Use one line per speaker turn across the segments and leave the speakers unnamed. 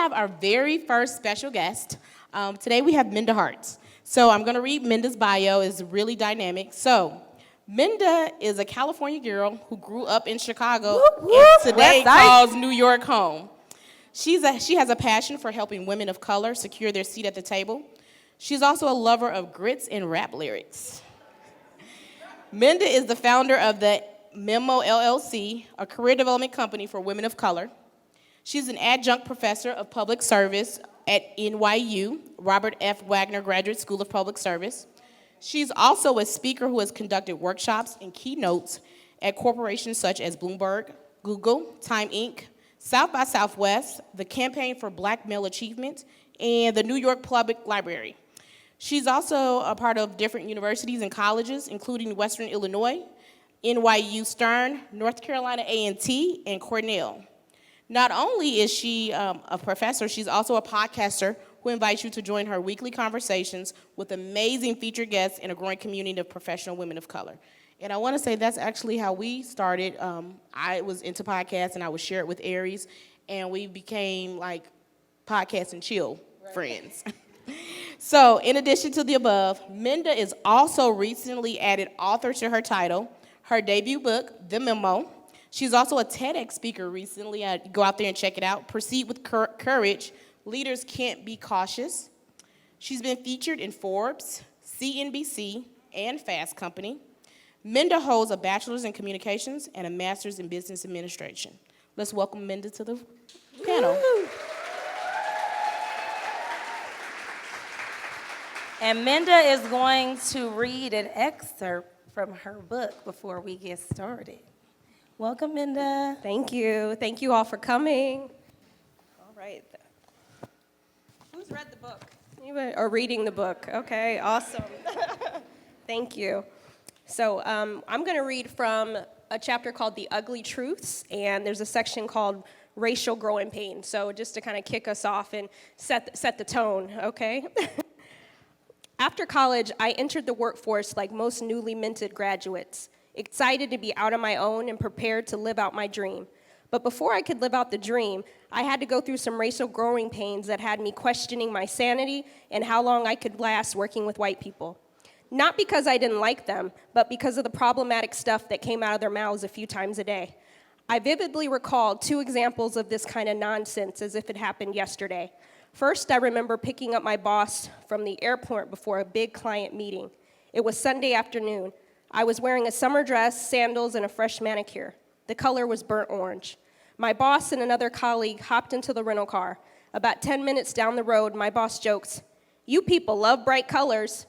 have our very first special guest. Today we have Minda Harts. So I'm going to read Minda's bio. It's really dynamic. So Minda is a California girl who grew up in Chicago and today calls New York home. She has a passion for helping women of color secure their seat at the table. She's also a lover of grits and rap lyrics. Minda is the founder of the Memo LLC, a career development company for women of color. She's an adjunct professor of public service at NYU, Robert F. Wagner Graduate School of Public Service. She's also a speaker who has conducted workshops and keynotes at corporations such as Bloomberg, Google, Time Inc., South by Southwest, the Campaign for Black Male Achievement, and the New York Public Library. She's also a part of different universities and colleges, including Western Illinois, NYU Stern, North Carolina A&T, and Cornell. Not only is she a professor, she's also a podcaster who invites you to join her weekly conversations with amazing featured guests in a growing community of professional women of color. And I want to say that's actually how we started. I was into podcasts, and I would share it with Aries, and we became like podcast and chill friends. So in addition to the above, Minda is also recently added author to her title, her debut book, The Memo. She's also a TEDx speaker recently. Go out there and check it out. Proceed with courage. Leaders can't be cautious. She's been featured in Forbes, CNBC, and Fast Company. Minda holds a bachelor's in communications and a master's in business administration. Let's welcome Minda to the panel.
Woo! And Minda is going to read an excerpt from her book before we get started. Welcome, Minda.
Thank you. Thank you all for coming. All right. Who's read the book? Anybody? Or reading the book? Okay, awesome. Thank you. So I'm going to read from a chapter called The Ugly Truths, and there's a section called Racial Growing Pain. So just to kind of kick us off and set the tone, okay? After college, I entered the workforce like most newly minted graduates, excited to be out on my own and prepared to live out my dream. But before I could live out the dream, I had to go through some racial growing pains that had me questioning my sanity and how long I could last working with white people. Not because I didn't like them, but because of the problematic stuff that came out of their mouths a few times a day. I vividly recalled 2 examples of this kind of nonsense as if it happened yesterday. First, I remember picking up my boss from the airport before a big client meeting. It was Sunday afternoon. I was wearing a summer dress, sandals, and a fresh manicure. The color was burnt orange. My boss and another colleague hopped into the rental car. About 10 minutes down the road, my boss jokes, "You people love bright colors."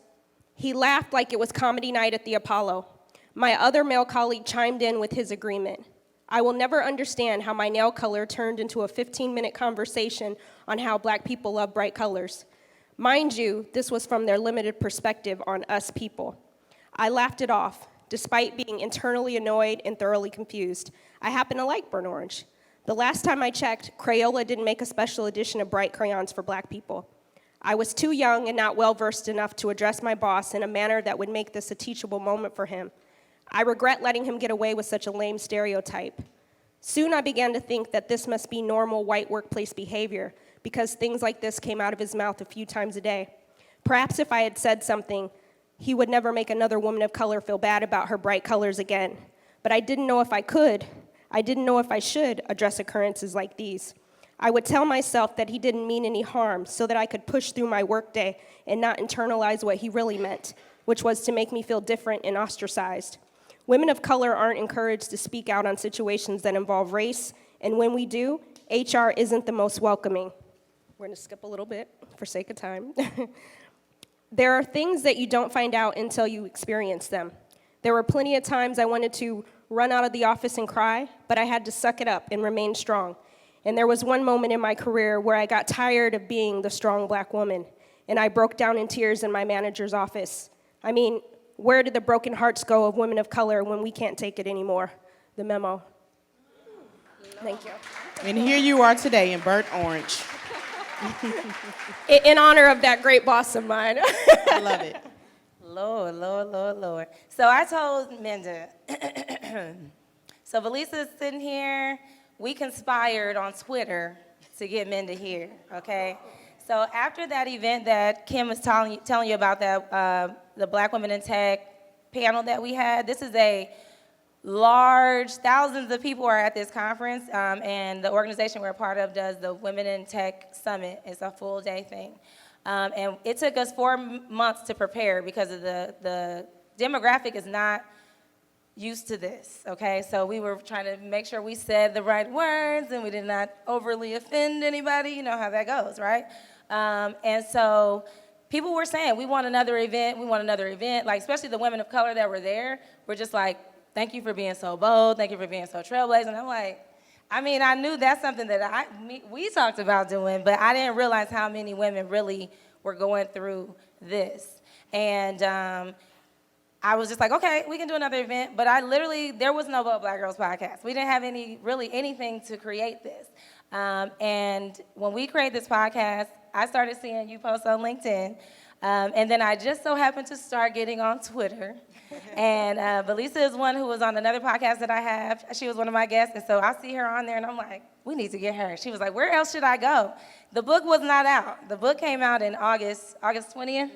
He laughed like it was comedy night at the Apollo. My other male colleague chimed in with his agreement. I will never understand how my nail color turned into a 15-minute conversation on how black people love bright colors. Mind you, this was from their limited perspective on us people. I laughed it off, despite being internally annoyed and thoroughly confused. I happen to like burnt orange. The last time I checked, Crayola didn't make a special edition of bright crayons for black people. I was too young and not well-versed enough to address my boss in a manner that would make this a teachable moment for him. I regret letting him get away with such a lame stereotype. Soon I began to think that this must be normal white workplace behavior because things like this came out of his mouth a few times a day. Perhaps if I had said something, he would never make another woman of color feel bad about her bright colors again. But I didn't know if I could. I didn't know if I should address occurrences like these. I would tell myself that he didn't mean any harm so that I could push through my workday and not internalize what he really meant, which was to make me feel different and ostracized. Women of color aren't encouraged to speak out on situations that involve race, and when we do, HR isn't the most welcoming. We're going to skip a little bit for sake of time. There are things that you don't find out until you experience them. There were plenty of times I wanted to run out of the office and cry, but I had to suck it up and remain strong. And there was one moment in my career where I got tired of being the strong black woman, and I broke down in tears in my manager's office. I mean, where did the broken hearts go of women of color when we can't take it anymore? The Memo. Thank you.
And here you are today in burnt orange.
In honor of that great boss of mine.
I love it.
Lord, Lord, Lord, Lord. So I told Minda, so Valisa's sitting here. We conspired on Twitter to get Minda here, okay? So after that event that Kim was telling you about, that the Black Women in Tech panel that we had, this is a large, thousands of people are at this conference, and the organization we're a part of does the Women in Tech Summit. It's a full day thing. And it took us 4 months to prepare because of the demographic is not used to this, okay? So we were trying to make sure we said the right words and we did not overly offend anybody. You know how that goes, right? And so people were saying, we want another event, we want another event. Like, especially the women of color that were there were just like, thank you for being so bold, thank you for being so trailblazing. And I'm like, I mean, I knew that's something that we talked about doing, but I didn't realize how many women really were going through this. And I was just like, okay, we can do another event, but there was no Bold Black Girls podcast. We didn't have anything to create this. And when we created this podcast, I started seeing you post on LinkedIn, and then I just so happened to start getting on Twitter. And Belisa is one who was on another podcast that I have. She was one of my guests, and so I see her on there, and I'm like, we need to get her. She was like, where else should I go? The book was not out. The book came out in August 20th.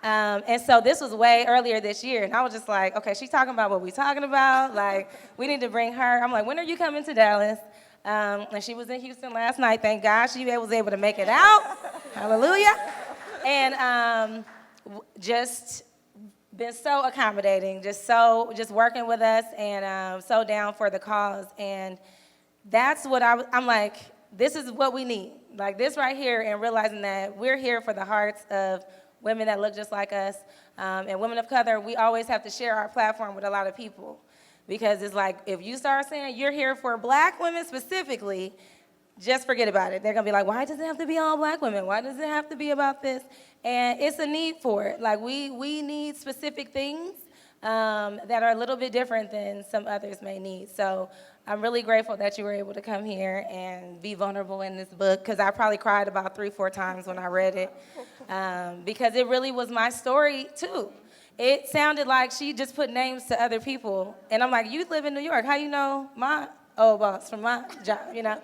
And so this was way earlier this year, and I was just like, okay, she's talking about what we're talking about. Like, we need to bring her. I'm like, when are you coming to Dallas? And she was in Houston last night. Thank God she was able to make it out. Hallelujah. And just been so accommodating, just working with us, and so down for the cause. And that's what I'm like, this is what we need. Like this right here, and realizing that we're here for the hearts of women that look just like us, and women of color. We always have to share our platform with a lot of people, because it's like, if you start saying you're here for Black women specifically, just forget about it. They're gonna be like, why does it have to be all Black women? Why does it have to be about this? And it's a need for it. Like, we need specific things that are a little bit different than some others may need. So I'm really grateful that you were able to come here and be vulnerable in this book, because I probably cried about 3-4 times when I read it, because it really was my story too. It sounded like she just put names to other people, and I'm like, you live in New York, how you know my old boss from my job, you know?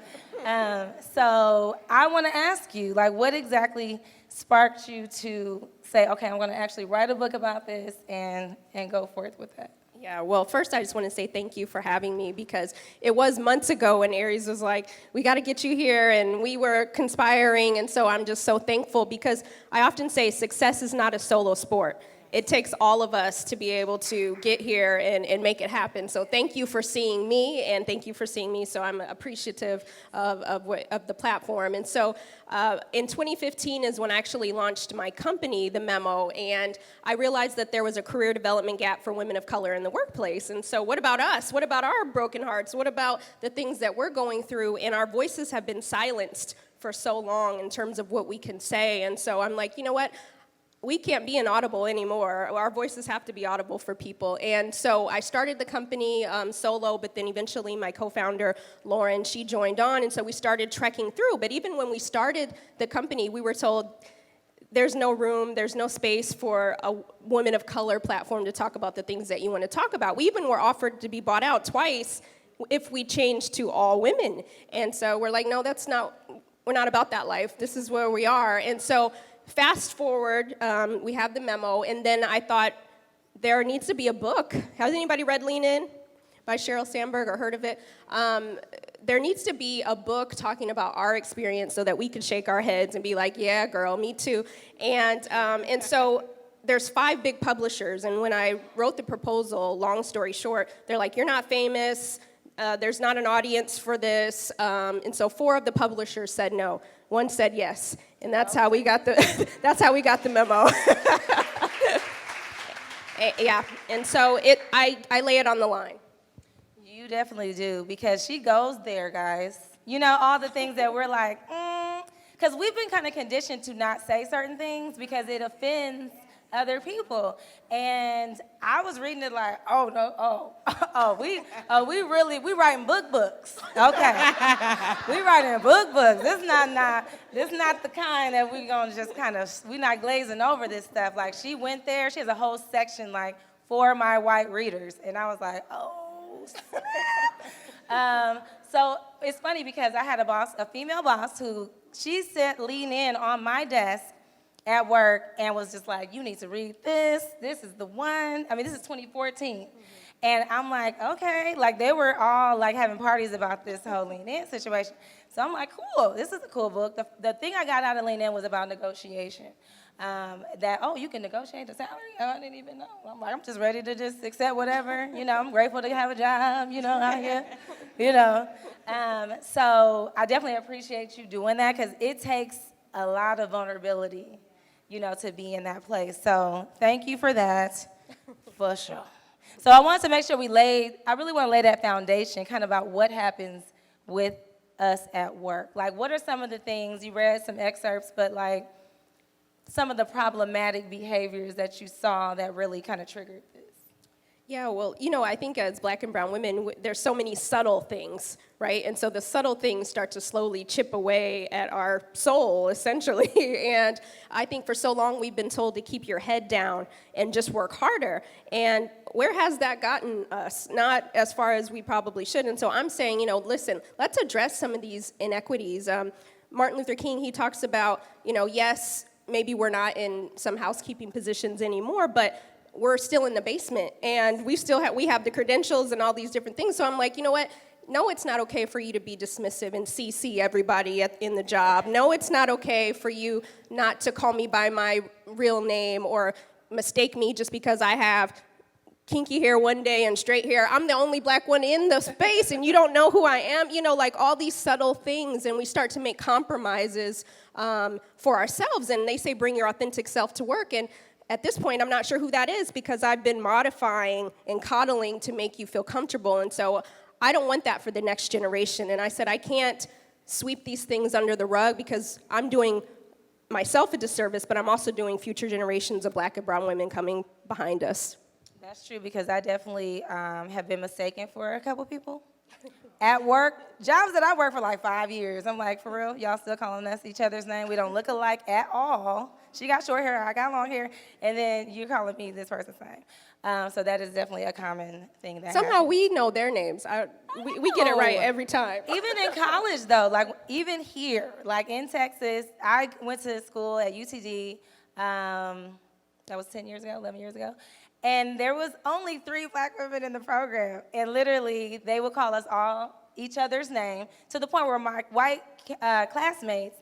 So I want to ask you, like, what exactly sparked you to say, okay, I'm going to actually write a book about this and go forth with that?
Yeah, well, first I just want to say thank you for having me, because it was months ago when Aries was like, we got to get you here, and we were conspiring, and so I'm just so thankful, because I often say success is not a solo sport. It takes all of us to be able to get here and make it happen. So thank you for seeing me, and thank you for seeing me. So I'm appreciative of the platform. And so in 2015 is when I actually launched my company, The Memo, and I realized that there was a career development gap for women of color in the workplace. And so what about us? What about our broken hearts? What about the things that we're going through? And our voices have been silenced for so long in terms of what we can say. And so I'm like, you know what? We can't be inaudible anymore. Our voices have to be audible for people. And so I started the company solo, but then eventually my co-founder, Lauren, she joined on, and so we started trekking through. But even when we started the company, we were told there's no room, there's no space for a women of color platform to talk about the things that you want to talk about. We even were offered to be bought out twice if we changed to all women. And so we're like, no, we're not about that life. This is where we are. And so fast forward, we have The Memo, and then I thought there needs to be a book. Has anybody read Lean In by Sheryl Sandberg or heard of it? There needs to be a book talking about our experience so that we can shake our heads and be like, yeah, girl, me too. And so there's 5 big publishers, and when I wrote the proposal, long story short, they're like, you're not famous, there's not an audience for this, and so 4 of the publishers said no. 1 said yes, and that's how we got the memo. Yeah, and so I lay it on the line.
You definitely do, because she goes there, guys. You know, all the things that we're like, because we've been kind of conditioned to not say certain things because it offends other people. And I was reading it like, we writing books. Okay. We writing books. This not the kind that we gonna just we not glazing over this stuff. Like, she went there, she has a whole section like for my white readers. And I was like, oh, snap. So it's funny because I had a female boss who she said lean in on my desk at work and was just like, you need to read this. This is the one. I mean, this is 2014. And I'm like, okay. Like, they were all, like, having parties about this whole lean in situation. So I'm like, cool. This is a cool book. The thing I got out of lean in was about negotiation. You can negotiate the salary? Oh, I didn't even know. I'm like, I'm just ready to just accept whatever. I'm grateful to have a job, out here, So I definitely appreciate you doing that because it takes a lot of vulnerability, to be in that place. So thank you for that, for sure. So I wanted to make sure I really want to lay that foundation kind of about what happens with us at work. Like, what are some of the things, you read some excerpts, but like, some of the problematic behaviors that you saw that really kind of triggered this?
Yeah, well, I think as Black and brown women, there's so many subtle things, right? And so the subtle things start to slowly chip away at our soul, essentially. And I think for so long we've been told to keep your head down and just work harder. And where has that gotten us? Not as far as we probably should. And so I'm saying, listen, let's address some of these inequities. Martin Luther King, he talks about, yes, maybe we're not in some housekeeping positions anymore, but we're still in the basement, and we have the credentials and all these different things. So I'm like, you know what? No, it's not okay for you to be dismissive and CC everybody in the job. No, it's not okay for you not to call me by my real name or mistake me just because I have kinky hair one day and straight hair. I'm the only Black one in the space, and you don't know who I am. Like all these subtle things, and we start to make compromises for ourselves. And they say, bring your authentic self to work. And at this point, I'm not sure who that is because I've been modifying and coddling to make you feel comfortable. And so I don't want that for the next generation. And I said, I can't sweep these things under the rug because I'm doing myself a disservice, but I'm also doing future generations of Black and brown women coming behind us.
That's true, because I definitely have been mistaken for a couple people. At work, jobs that I worked for like 5 years, I'm like, for real? Y'all still calling us each other's name? We don't look alike at all. She got short hair, I got long hair, and then you're calling me this person's name. So that is definitely a common thing that
Somehow
happens.
We know their names. We get it right every time.
Even in college, though, like even here, like in Texas, I went to school at UTD, that was 10 years ago, 11 years ago, and there was only 3 Black women in the program, and literally they would call us all each other's name to the point where my white classmates,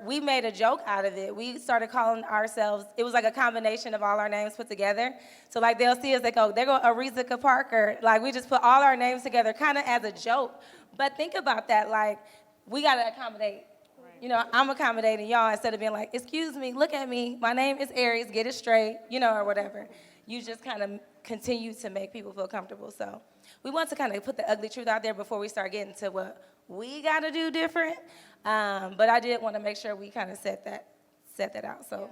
we made a joke out of it. We started calling ourselves, it was like a combination of all our names put together. So like they'll see us, they go, there go Arizika Parker. Like we just put all our names together kind of as a joke. But think about that, like we got to accommodate. I'm accommodating y'all instead of being like, excuse me, look at me, my name is Aries, get it straight, or whatever. You just kind of continue to make people feel comfortable. So we want to kind of put the ugly truth out there before we start getting to what we got to do different. But I did want to make sure we kind of set that out. So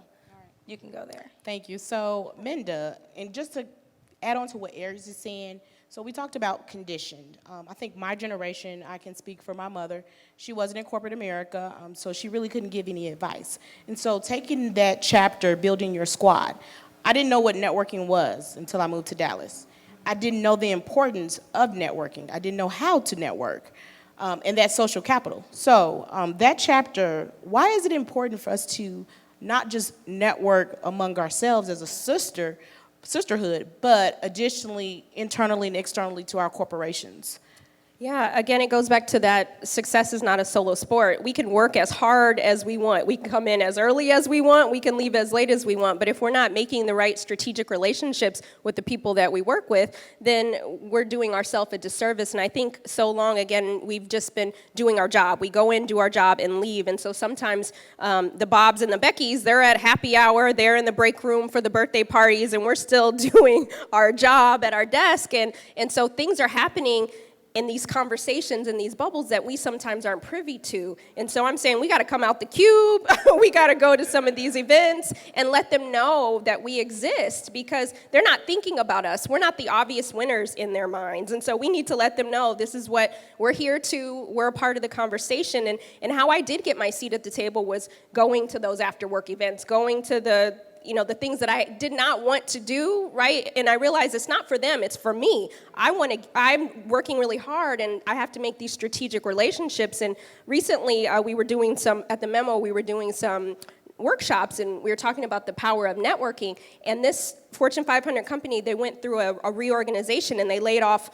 you can go there.
Thank you. So, Minda, and just to add on to what Aries is saying, so we talked about conditioned. I think my generation, I can speak for my mother, she wasn't in corporate America, so she really couldn't give any advice. And so taking that chapter, building your squad, I didn't know what networking was until I moved to Dallas. I didn't know the importance of networking. I didn't know how to network, and that's social capital. So that chapter, why is it important for us to not just network among ourselves as a sisterhood, but additionally, internally and externally to our corporations?
Yeah, again, it goes back to that success is not a solo sport. We can work as hard as we want. We can come in as early as we want. We can leave as late as we want. But if we're not making the right strategic relationships with the people that we work with, then we're doing ourselves a disservice. And I think so long, again, we've just been doing our job. We go in, do our job, and leave. And so sometimes the Bobs and the Beckys, they're at happy hour, they're in the break room for the birthday parties, and we're still doing our job at our desk. And so things are happening in these conversations and these bubbles that we sometimes aren't privy to. And so I'm saying we got to come out the cube. We got to go to some of these events and let them know that we exist, because they're not thinking about us. We're not the obvious winners in their minds. And so we need to let them know this is what we're here to. We're a part of the conversation. And how I did get my seat at the table was going to those after work events, going to the the things that I did not want to do, right? And I realized it's not for them, it's for me. I'm working really hard, and I have to make these strategic relationships. And recently, at the Memo, we were doing some workshops, and we were talking about the power of networking. And this Fortune 500 company, they went through a reorganization, and they laid off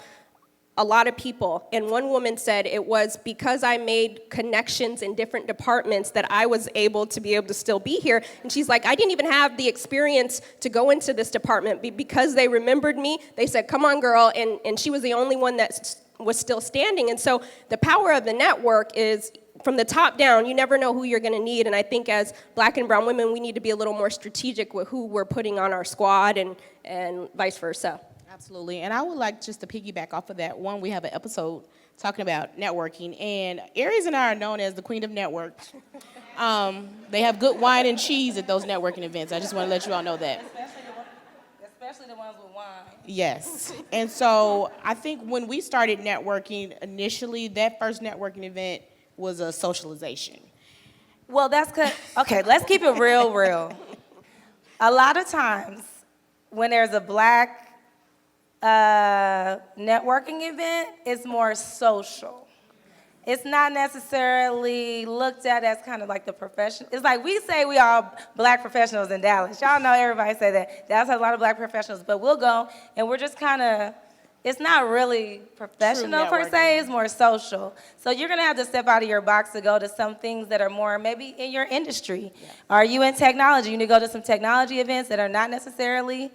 a lot of people. And one woman said it was because I made connections in different departments that I was able to still be here. And she's like, I didn't even have the experience to go into this department. Because they remembered me, they said, come on, girl. And she was the only one that was still standing. And so the power of the network is from the top down. You never know who you're going to need. And I think as Black and brown women, we need to be a little more strategic with who we're putting on our squad and vice versa.
Absolutely, and I would like just to piggyback off of that. One, we have an episode talking about networking, and Aries and I are known as the queen of networks. They have good wine and cheese at those networking events. I just want to let you all know that.
Especially the ones with wine.
Yes, and so I think when we started networking initially, that first networking event was a socialization.
Well, okay, let's keep it real. A lot of times when there's a Black networking event, it's more social. It's not necessarily looked at as kind of like the profession. It's like we say we are Black professionals in Dallas. Y'all know everybody say that. Dallas has a lot of Black professionals, but we'll go and we're just kind of, it's not really professional per se, it's more social. So you're gonna have to step out of your box to go to some things that are more maybe in your industry. Yeah. Are you in technology? You need to go to some technology events that are not necessarily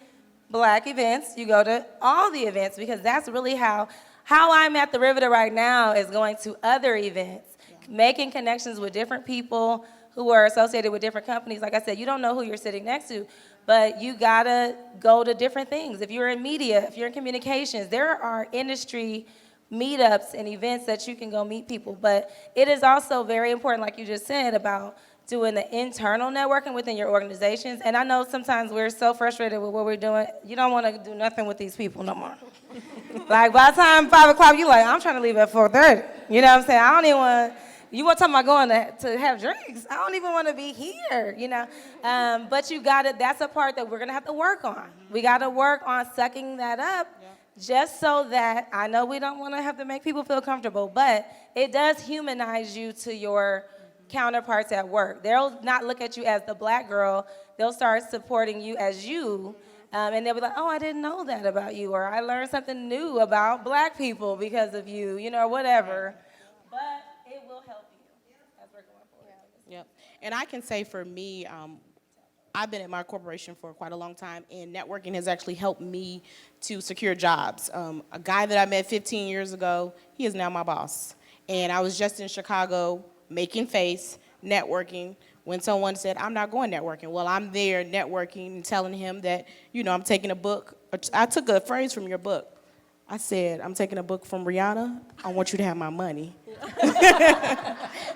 Black events. You go to all the events, because that's really how I'm at the Riveter right now is going to other events, making connections with different people who are associated with different companies. Like I said, you don't know who you're sitting next to, but you gotta go to different things. If you're in media, if you're in communications, there are industry meetups and events that you can go meet people. But it is also very important, like you just said, about doing the internal networking within your organizations. And I know sometimes we're so frustrated with what we're doing, you don't want to do nothing with these people no more. Like by the time 5 o'clock, you're like, I'm trying to leave at 4:30. You know what I'm saying? I don't even want, you want to talk about going to have drinks. I don't even want to be here, you know? But that's a part that we're going to have to work on. We got to work on sucking that up, just so that, I know we don't want to have to make people feel comfortable, but it does humanize you to your counterparts at work. They'll not look at you as the Black girl. They'll start supporting you as you, and they'll be like, oh, I didn't know that about you, or I learned something new about Black people because of you, or whatever. But it will help you as we're going forward.
Yep. And I can say for me, I've been at my corporation for quite a long time, and networking has actually helped me to secure jobs. A guy that I met 15 years ago, he is now my boss. And I was just in Chicago making face, networking, when someone said, I'm not going networking. Well, I'm there networking and telling him that, I'm taking a book. I took a phrase from your book. I said, I'm taking a book from Rihanna. I want you to have my money.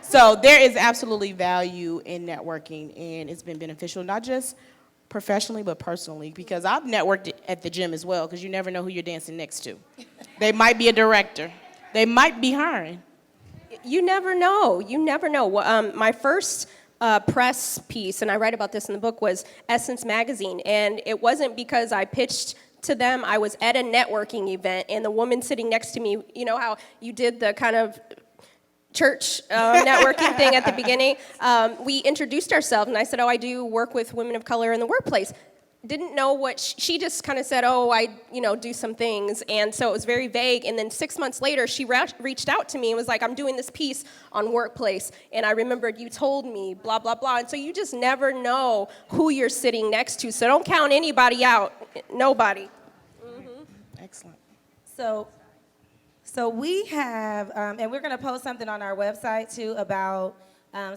So there is absolutely value in networking, and it's been beneficial, not just professionally, but personally, because I've networked at the gym as well, because you never know who you're dancing next to. They might be a director. They might be hiring.
You never know. My first press piece, and I write about this in the book, was Essence Magazine. And it wasn't because I pitched to them. I was at a networking event, and the woman sitting next to me, you know how you did the kind of church networking thing at the beginning? We introduced ourselves, and I said, I do work with women of color in the workplace. Didn't know what she just kind of said, I do some things. And so it was very vague. And then 6 months later, she reached out to me and was like, I'm doing this piece on workplace. And I remembered you told me, blah, blah, blah. And so you just never know who you're sitting next to. So don't count anybody out. Nobody.
Mm-hmm. Excellent.
So we have, and we're going to post something on our website, too, about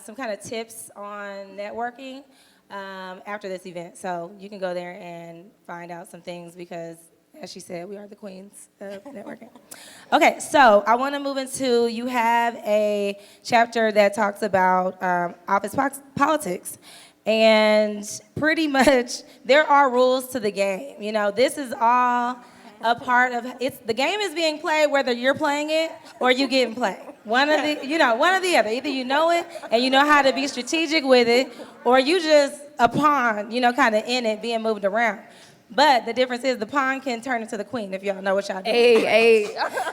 some kind of tips on networking. After this event. So you can go there and find out some things because, as she said, we are the queens of networking. Okay, so I want to move into, you have a chapter that talks about office politics. And pretty much there are rules to the game. This is all a part of, the game is being played whether you're playing it or you getting played. One of the other. Either you know it and you know how to be strategic with it, or you just a pawn, kind of in it, being moved around. But the difference is the pawn can turn into the queen, if y'all know what y'all do.
Hey.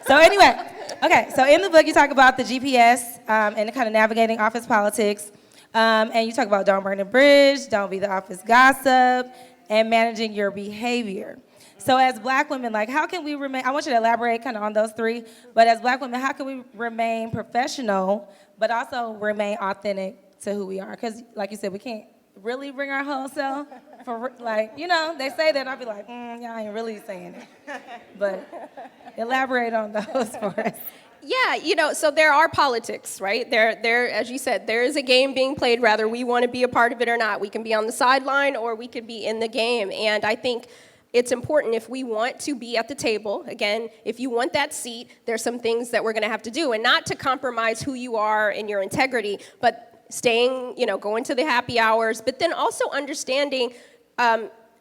So anyway, okay, so in the book you talk about the GPS and kind of navigating office politics. And you talk about don't burn the bridge, don't be the office gossip, and managing your behavior. So as Black women, how can we remain, I want you to elaborate kind of on those three, but as Black women, how can we remain professional, but also remain authentic to who we are? Because like you said, we can't really bring our whole self for, they say that, I'll be like, y'all ain't really saying it. But elaborate on those for us.
Yeah, so there are politics, right? There, as you said, there is a game being played, whether we want to be a part of it or not. We can be on the sideline or we could be in the game. And I think it's important if we want to be at the table. Again, if you want that seat, there's some things that we're going to have to do. And not to compromise who you are and your integrity, but staying, going to the happy hours, but then also understanding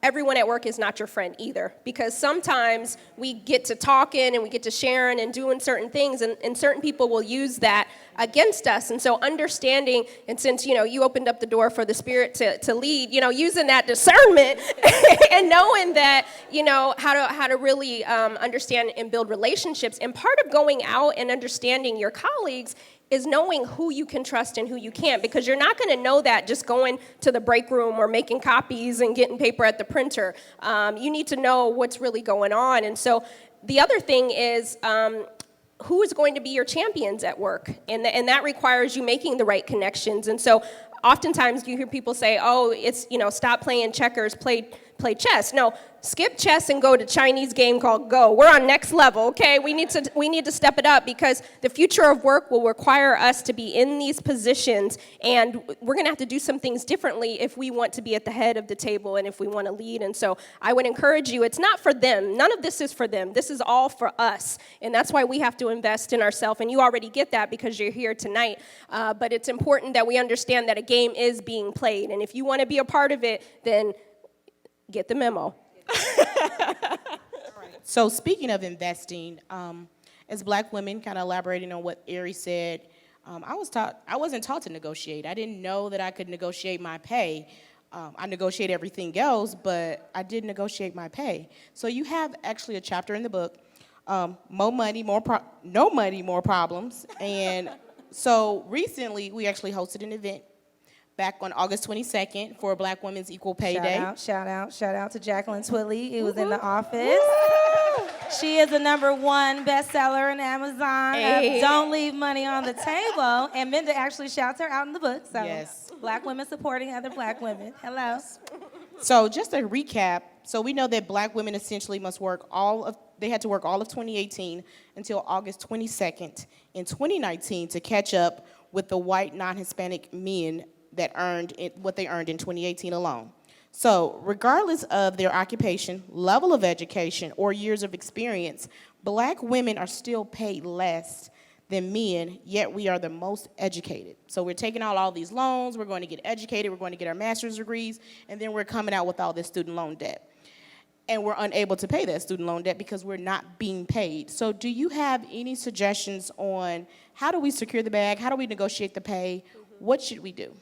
everyone at work is not your friend either, because sometimes we get to talking and we get to sharing and doing certain things, and certain people will use that against us. And so understanding, and since, you opened up the door for the Spirit to lead, using that discernment and knowing that, how to really understand and build relationships. And part of going out and understanding your colleagues is knowing who you can trust and who you can't, because you're not going to know that just going to the break room or making copies and getting paper at the printer. You need to know what's really going on. And so the other thing is who is going to be your champions at work? And that requires you making the right connections. And so oftentimes you hear people say, oh, it's, stop playing checkers, play chess. No, skip chess and go to Chinese game called Go. We're on next level, okay? We need to step it up, because the future of work will require us to be in these positions, and we're gonna have to do some things differently if we want to be at the head of the table and if we want to lead. And so I would encourage you, it's not for them. None of this is for them. This is all for us, and that's why we have to invest in ourselves, and you already get that because you're here tonight. But it's important that we understand that a game is being played, and if you want to be a part of it, then get the memo.
So speaking of investing, as Black women, kind of elaborating on what Ari said, I wasn't taught to negotiate. I didn't know that I could negotiate my pay. I negotiate everything else, but I did negotiate my pay. So you have actually a chapter in the book, More Money, No Money, More Problems. And so recently we actually hosted an event back on August 22nd for Black Women's Equal Pay Day.
Shout out to Jacqueline Twilley, who was in the office. She is the #1 bestseller on Amazon.
Hey.
Don't leave money on the table. And Minda actually shouts her out in the book. So
Yes.
Black women supporting other Black women. Hello.
So just a recap, so we know that Black women essentially they had to work all of 2018 until August 22nd in 2019 to catch up with the white non-Hispanic men that earned what they earned in 2018 alone. So regardless of their occupation, level of education, or years of experience, Black women are still paid less than men, yet we are the most educated. So we're taking out all these loans, we're going to get educated, we're going to get our master's degrees, and then we're coming out with all this student loan debt. And we're unable to pay that student loan debt because we're not being paid. So do you have any suggestions on how do we secure the bag? How do we negotiate the pay? What should we do?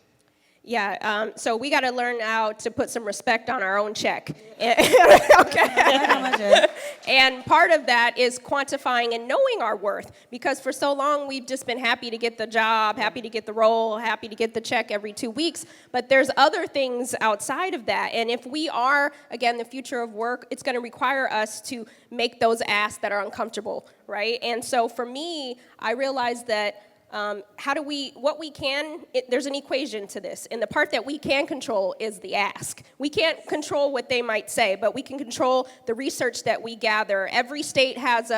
Yeah, so we got to learn how to put some respect on our own check. Okay. And part of that is quantifying and knowing our worth, because for so long we've just been happy to get the job, happy to get the role, happy to get the check every 2 weeks, but there's other things outside of that. And if we are, again, the future of work, it's going to require us to make those asks that are uncomfortable, right? And so for me, I realized that there's an equation to this, and the part that we can control is the ask. We can't control what they might say, but we can control the research that we gather. Every state has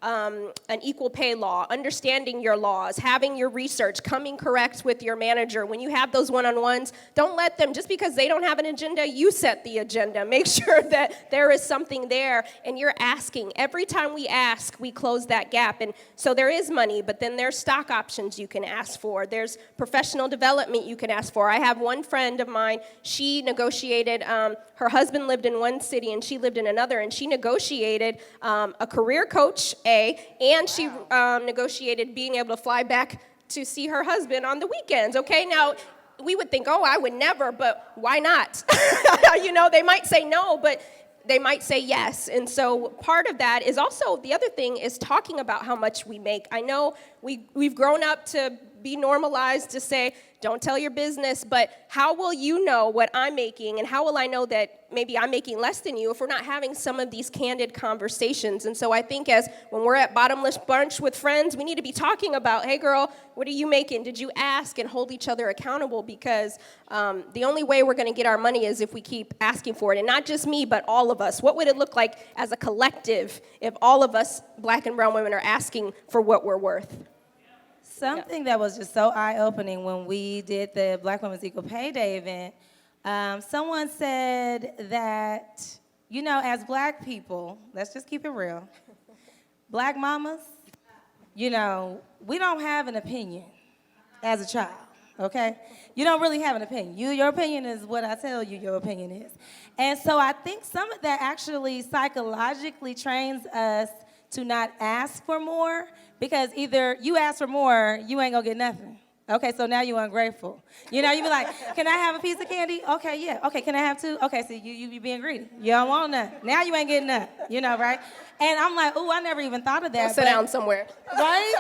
an equal pay law, understanding your laws, having your research, coming correct with your manager. When you have those one-on-ones, don't let them, just because they don't have an agenda, you set the agenda. Make sure that there is something there, and you're asking. Every time we ask, we close that gap. And so there is money, but then there's stock options you can ask for. There's professional development you can ask for. I have one friend of mine, she negotiated, her husband lived in one city and she lived in another, and she negotiated a career coach, and she negotiated being able to fly back to see her husband on the weekends, okay? Now, we would think, oh, I would never, but why not? They might say no, but they might say yes. And so part of that is also, the other thing is talking about how much we make. I know we've grown up to be normalized to say, don't tell your business, but how will you know what I'm making, and how will I know that maybe I'm making less than you if we're not having some of these candid conversations? And so I think when we're at Bottomless Brunch with friends, we need to be talking about, hey girl, what are you making? Did you ask? And hold each other accountable, because the only way we're gonna get our money is if we keep asking for it. And not just me, but all of us. What would it look like as a collective if all of us Black and brown women are asking for what we're worth?
Something that was just so eye-opening when we did the Black Women's Equal Pay Day event, someone said that, as Black people, let's just keep it real, Black mamas, we don't have an opinion as a child, okay? You don't really have an opinion. Your opinion is what I tell you your opinion is. And so I think some of that actually psychologically trains us to not ask for more, because either you ask for more, you ain't gonna get nothing. Okay, so now you're ungrateful. You be like, can I have a piece of candy? Okay, yeah. Okay, can I have two? Okay, so you being greedy. You don't want none. Now you ain't getting none, right? And I'm like, ooh, I never even thought of that.
Go sit down somewhere.
Right,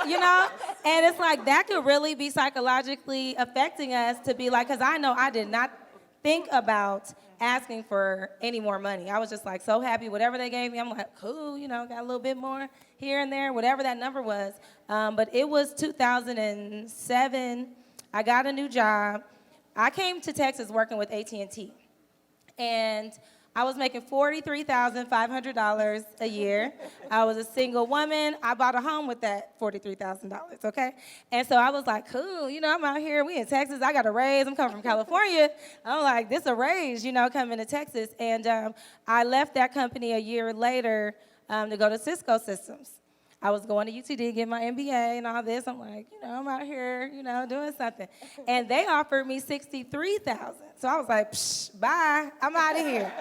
And it's like, that could really be psychologically affecting us to be like, because I know I did not think about asking for any more money. I was just like so happy, whatever they gave me, I'm like, cool, got a little bit more here and there, whatever that number was. But it was 2007. I got a new job. I came to Texas working with AT&T. And I was making $43,500 a year. I was a single woman. I bought a home with that $43,000, okay? And so I was like, cool, I'm out here. We in Texas. I got a raise. I'm coming from California. I'm like, this a raise, coming to Texas. And I left that company a year later to go to Cisco Systems. I was going to UTD to get my MBA and all this. I'm like, I'm out here, doing something. And they offered me $63,000. So I was like, psh, bye, I'm out of here.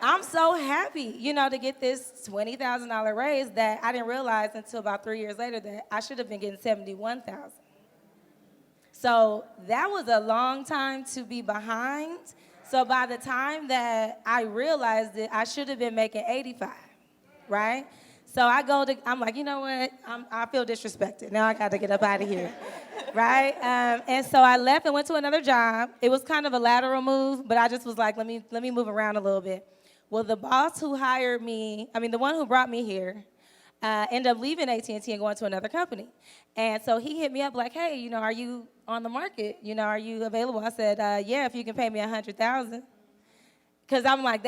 I'm so happy, to get this $20,000 raise that I didn't realize until about 3 years later that I should have been getting $71,000. So that was a long time to be behind. So by the time that I realized it, I should have been making $85,000, right? So I'm like, you know what? I feel disrespected. Now I got to get up out of here, right? And so I left and went to another job. It was kind of a lateral move, but I just was like, let me move around a little bit. Well, the boss who hired me, the one who brought me here, ended up leaving AT&T and going to another company. And so he hit me up like, hey, are you on the market? Are you available? I said, yeah, if you can pay me $100,000. Because I'm like,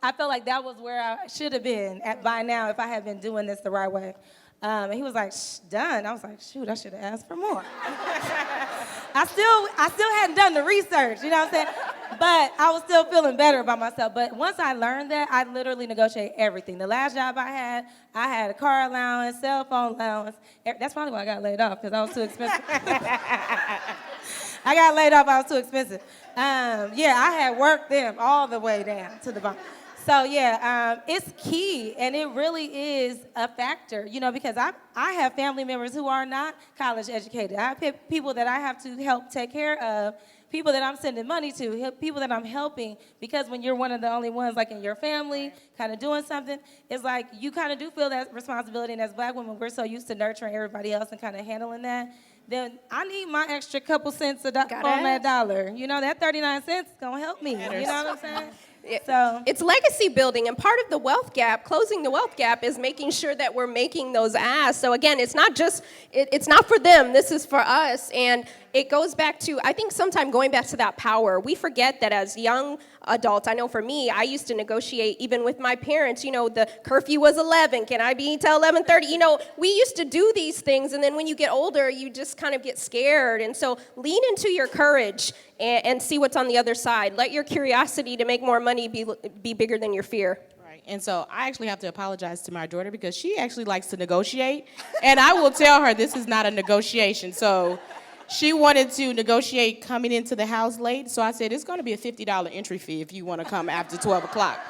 I felt like that was where I should have been by now if I had been doing this the right way. And he was like, done. I was like, shoot, I should have asked for more. I still hadn't done the research, you know what I'm saying? But I was still feeling better about myself. But once I learned that, I literally negotiated everything. The last job I had a car allowance, cell phone allowance. That's probably why I got laid off, because I was too expensive. I got laid off, I was too expensive. I had worked them all the way down to the bottom. So it's key, and it really is a factor, because I have family members who are not college educated. I have people that I have to help take care of, people that I'm sending money to, people that I'm helping, because when you're one of the only ones like in your family kind of doing something, it's like you kind of do feel that responsibility, and as Black women, we're so used to nurturing everybody else and kind of handling that. Then I need my extra couple cents on that dollar. That 39 cents is going to help me. You know what I'm saying? So
it's legacy building, and part of the wealth gap, closing the wealth gap, is making sure that we're making those asks. So again, it's not just, it's not for them, this is for us. And it goes back to, I think sometimes going back to that power, we forget that as young adults, I know for me, I used to negotiate even with my parents, the curfew was 11, can I be till 11:30? We used to do these things, and then when you get older, you just kind of get scared. And so lean into your courage and see what's on the other side. Let your curiosity to make more money be bigger than your fear.
Right. And so I actually have to apologize to my daughter because she actually likes to negotiate, and I will tell her this is not a negotiation. So she wanted to negotiate coming into the house late, so I said it's going to be a $50 entry fee if you want to come after 12 o'clock.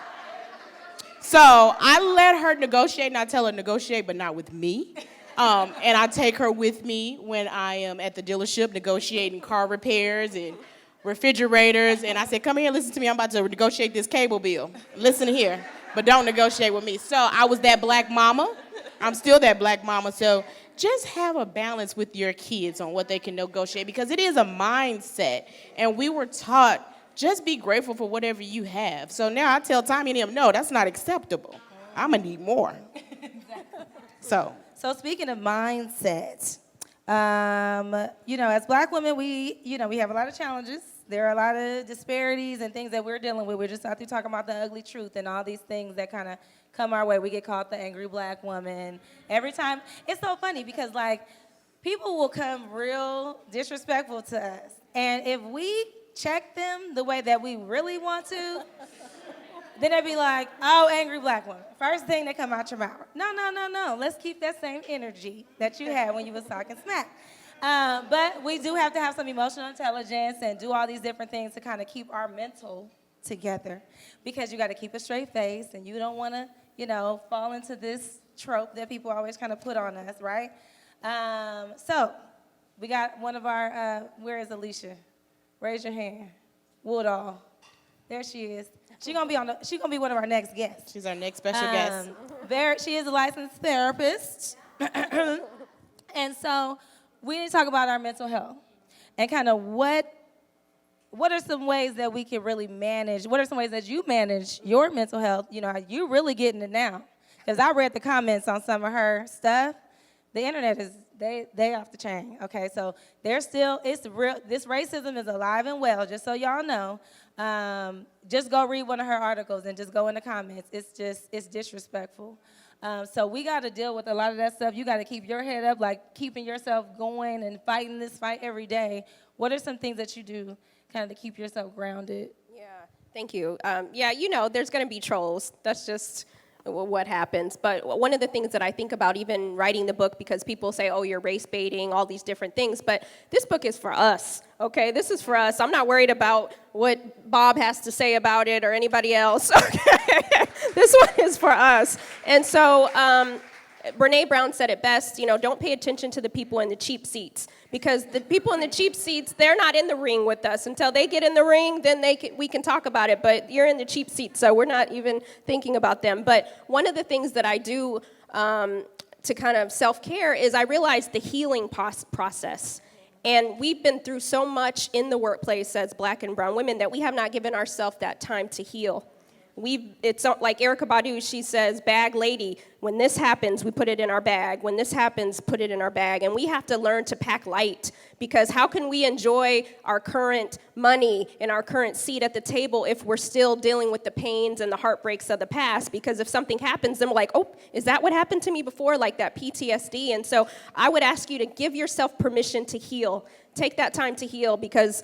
So I let her negotiate, and I tell her negotiate, but not with me. And I take her with me when I am at the dealership negotiating car repairs and refrigerators, and I said, come here, listen to me. I'm about to negotiate this cable bill. Listen here, but don't negotiate with me. So I was that black mama. I'm still that black mama. So just have a balance with your kids on what they can negotiate, because it is a mindset. And we were taught, just be grateful for whatever you have. So now I tell Tommy and him, no, that's not acceptable. I'm going to need more. So
speaking of mindset, as black women, we have a lot of challenges. There are a lot of disparities and things that we're dealing with. We're just out there talking about the ugly truth and all these things that kind of come our way. We get called the angry black woman. Every time, it's so funny because, people will come real disrespectful to us. And if we check them the way that we really want to, then they'd be like, oh, angry black woman. First thing that come out your mouth. No. Let's keep that same energy that you had when you was talking smack. But we do have to have some emotional intelligence and do all these different things to kind of keep our mental together, because you got to keep a straight face and you don't want to, fall into this trope that people always kind of put on us, right? So we got one of our, where is Alicia? Raise your hand. Woodall. There she is. She's gonna be one of our next guests.
she's our next special guest.
She is a licensed therapist. And so we need to talk about our mental health and kind of what are some ways that we can really manage, what are some ways that you manage your mental health? You really getting it now. Because I read the comments on some of her stuff. The internet is, they off the chain, okay? So it's real, this racism is alive and well, just so y'all know. Just go read one of her articles and just go in the comments. It's disrespectful. So we got to deal with a lot of that stuff. You got to keep your head up, keeping yourself going and fighting this fight every day. What are some things that you do kind of to keep yourself grounded?
Yeah, thank you. There's going to be trolls. That's just what happens. But one of the things that I think about even writing the book, because people say, oh, you're race baiting, all these different things, but this book is for us, okay? This is for us. I'm not worried about what Bob has to say about it or anybody else, okay? This one is for us. And so Brene Brown said it best, don't pay attention to the people in the cheap seats, because the people in the cheap seats, they're not in the ring with us. Until they get in the ring, then we can talk about it, but you're in the cheap seats, so we're not even thinking about them. But one of the things that I do to kind of self-care is I realize the healing process. And we've been through so much in the workplace as black and brown women that we have not given ourselves that time to heal. It's like Erykah Badu, she says, bag lady, when this happens, we put it in our bag. When this happens, put it in our bag. And we have to learn to pack light, because how can we enjoy our current money and our current seat at the table if we're still dealing with the pains and the heartbreaks of the past? Because if something happens, then we're like, oh, is that what happened to me before? Like that PTSD. And so I would ask you to give yourself permission to heal. Take that time to heal, because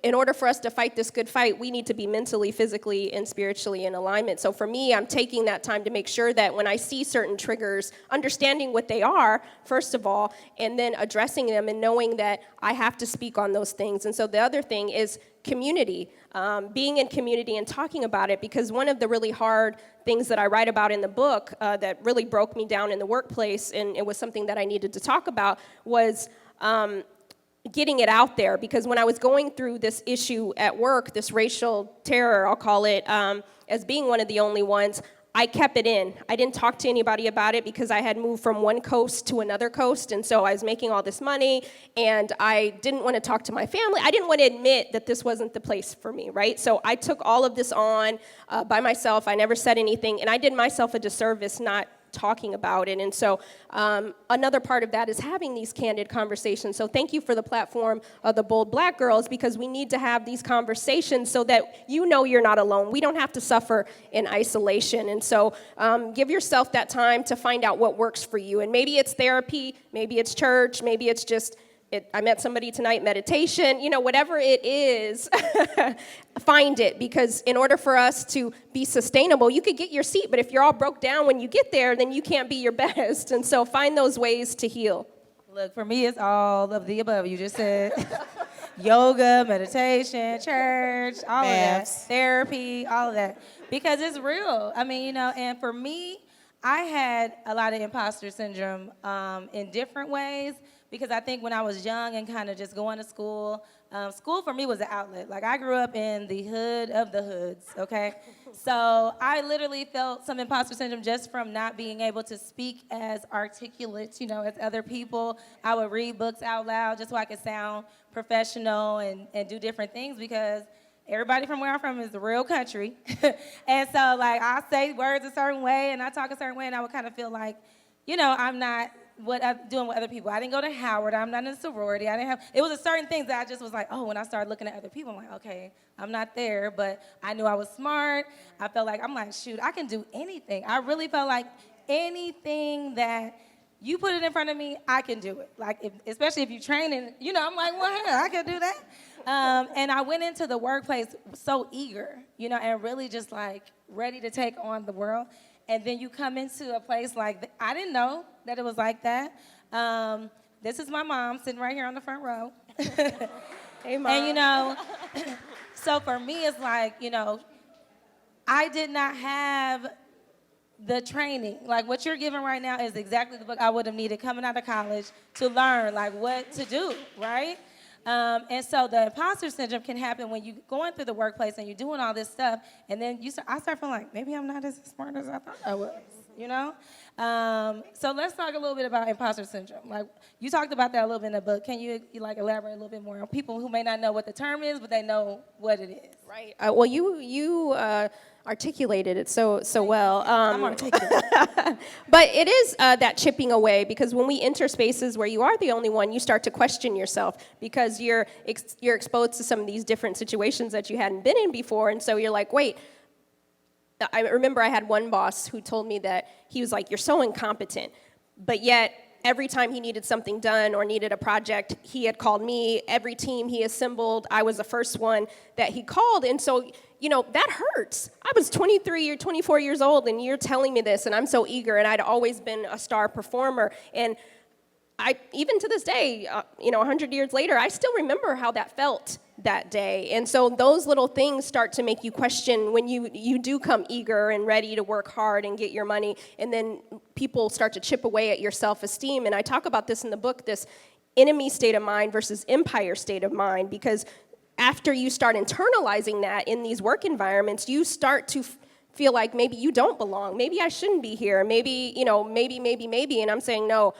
in order for us to fight this good fight, we need to be mentally, physically, and spiritually in alignment. So for me, I'm taking that time to make sure that when I see certain triggers, understanding what they are, first of all, and then addressing them and knowing that I have to speak on those things. And so the other thing is community, being in community and talking about it, because one of the really hard things that I write about in the book that really broke me down in the workplace, and it was something that I needed to talk about, was getting it out there. Because when I was going through this issue at work, this racial terror, I'll call it, as being one of the only ones, I kept it in. I didn't talk to anybody about it because I had moved from one coast to another coast, and so I was making all this money, and I didn't want to talk to my family. I didn't want to admit that this wasn't the place for me, right? So I took all of this on by myself. I never said anything, and I did myself a disservice not talking about it. And so another part of that is having these candid conversations. So thank you for the platform of the Bold Black Girls, because we need to have these conversations so that you're not alone. We don't have to suffer in isolation. And so give yourself that time to find out what works for you. And maybe it's therapy, maybe it's church, maybe it's just I met somebody tonight, meditation, whatever it is, find it. Because in order for us to be sustainable, you could get your seat, but if you're all broke down when you get there, then you can't be your best. And so find those ways to heal.
Look, for me, it's all of the above. You just said yoga, meditation, church, all of that, therapy, all of that. Because it's real. I mean, and for me, I had a lot of imposter syndrome in different ways because I think when I was young and kind of just going to school, school for me was an outlet. Like, I grew up in the hood of the hoods, okay? So I literally felt some imposter syndrome just from not being able to speak as articulate, as other people. I would read books out loud just so I could sound professional and do different things because everybody from where I'm from is the real country. And so, like, I say words a certain way and I talk a certain way, and I would kind of feel like, I'm not doing with other people. I didn't go to Howard. I'm not in a sorority. It was a certain things that I just was like, oh, when I started looking at other people, I'm like, okay, I'm not there, but I knew I was smart. I felt like, I'm like, shoot, I can do anything. I really felt like anything that you put it in front of me, I can do it. Like, especially if you train and, I'm like, well, hell, I can do that. And I went into the workplace so eager, and really just like ready to take on the world. And then you come into a place like, I didn't know that it was like that. This is my mom sitting right here on the front row.
Hey, Mom.
And, so for me, it's like, I did not have the training. Like, what you're giving right now is exactly the book I would have needed coming out of college to learn, like, what to do, right? And so the imposter syndrome can happen when you're going through the workplace and you're doing all this stuff, and then I start feeling like, maybe I'm not as smart as I thought I was, So let's talk a little bit about imposter syndrome. Like, you talked about that a little bit in the book. Can you elaborate a little bit more on people who may not know what the term is, but they know what it is?
Right. Well, you articulated it so well.
I'm articulate.
But it is that chipping away, because when we enter spaces where you are the only one, you start to question yourself because you're exposed to some of these different situations that you hadn't been in before, and so you're like, wait. I remember I had one boss who told me that he was like, you're so incompetent, but yet every time he needed something done or needed a project, he had called me. Every team he assembled, I was the first one that he called. And so, that hurts. I was 23 or 24 years old, and you're telling me this, and I'm so eager, and I'd always been a star performer. And even to this day, 100 years later, I still remember how that felt that day. And so those little things start to make you question when you do come eager and ready to work hard and get your money, and then people start to chip away at your self-esteem. And I talk about this in the book, this enemy state of mind versus empire state of mind, because after you start internalizing that in these work environments, you start to feel like maybe you don't belong. Maybe I shouldn't be here. Maybe. And I'm saying, no,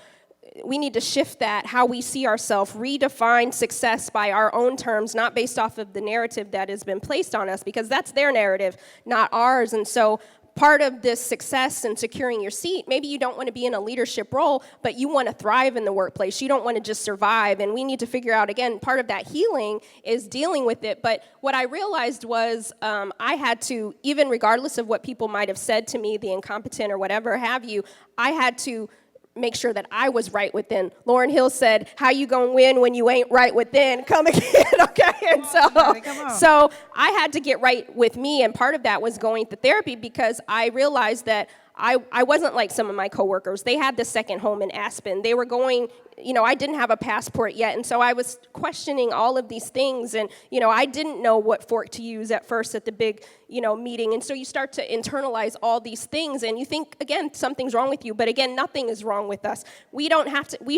we need to shift that, how we see ourselves, redefine success by our own terms, not based off of the narrative that has been placed on us, because that's their narrative, not ours. And so part of this success and securing your seat, maybe you don't want to be in a leadership role, but you want to thrive in the workplace. You don't want to just survive. And we need to figure out, again, part of that healing is dealing with it. But what I realized was I had to, even regardless of what people might have said to me, the incompetent or whatever have you, I had to make sure that I was right within. Lauryn Hill said, how you gonna win when you ain't right within? Come again, okay? And so I had to get right with me, and part of that was going to therapy, because I realized that I wasn't like some of my coworkers. They had the second home in Aspen. They were going, I didn't have a passport yet, and so I was questioning all of these things, and, I didn't know what fork to use at first at the big, meeting, and so you start to internalize all these things, and you think, again, something's wrong with you, but again, nothing is wrong with us. We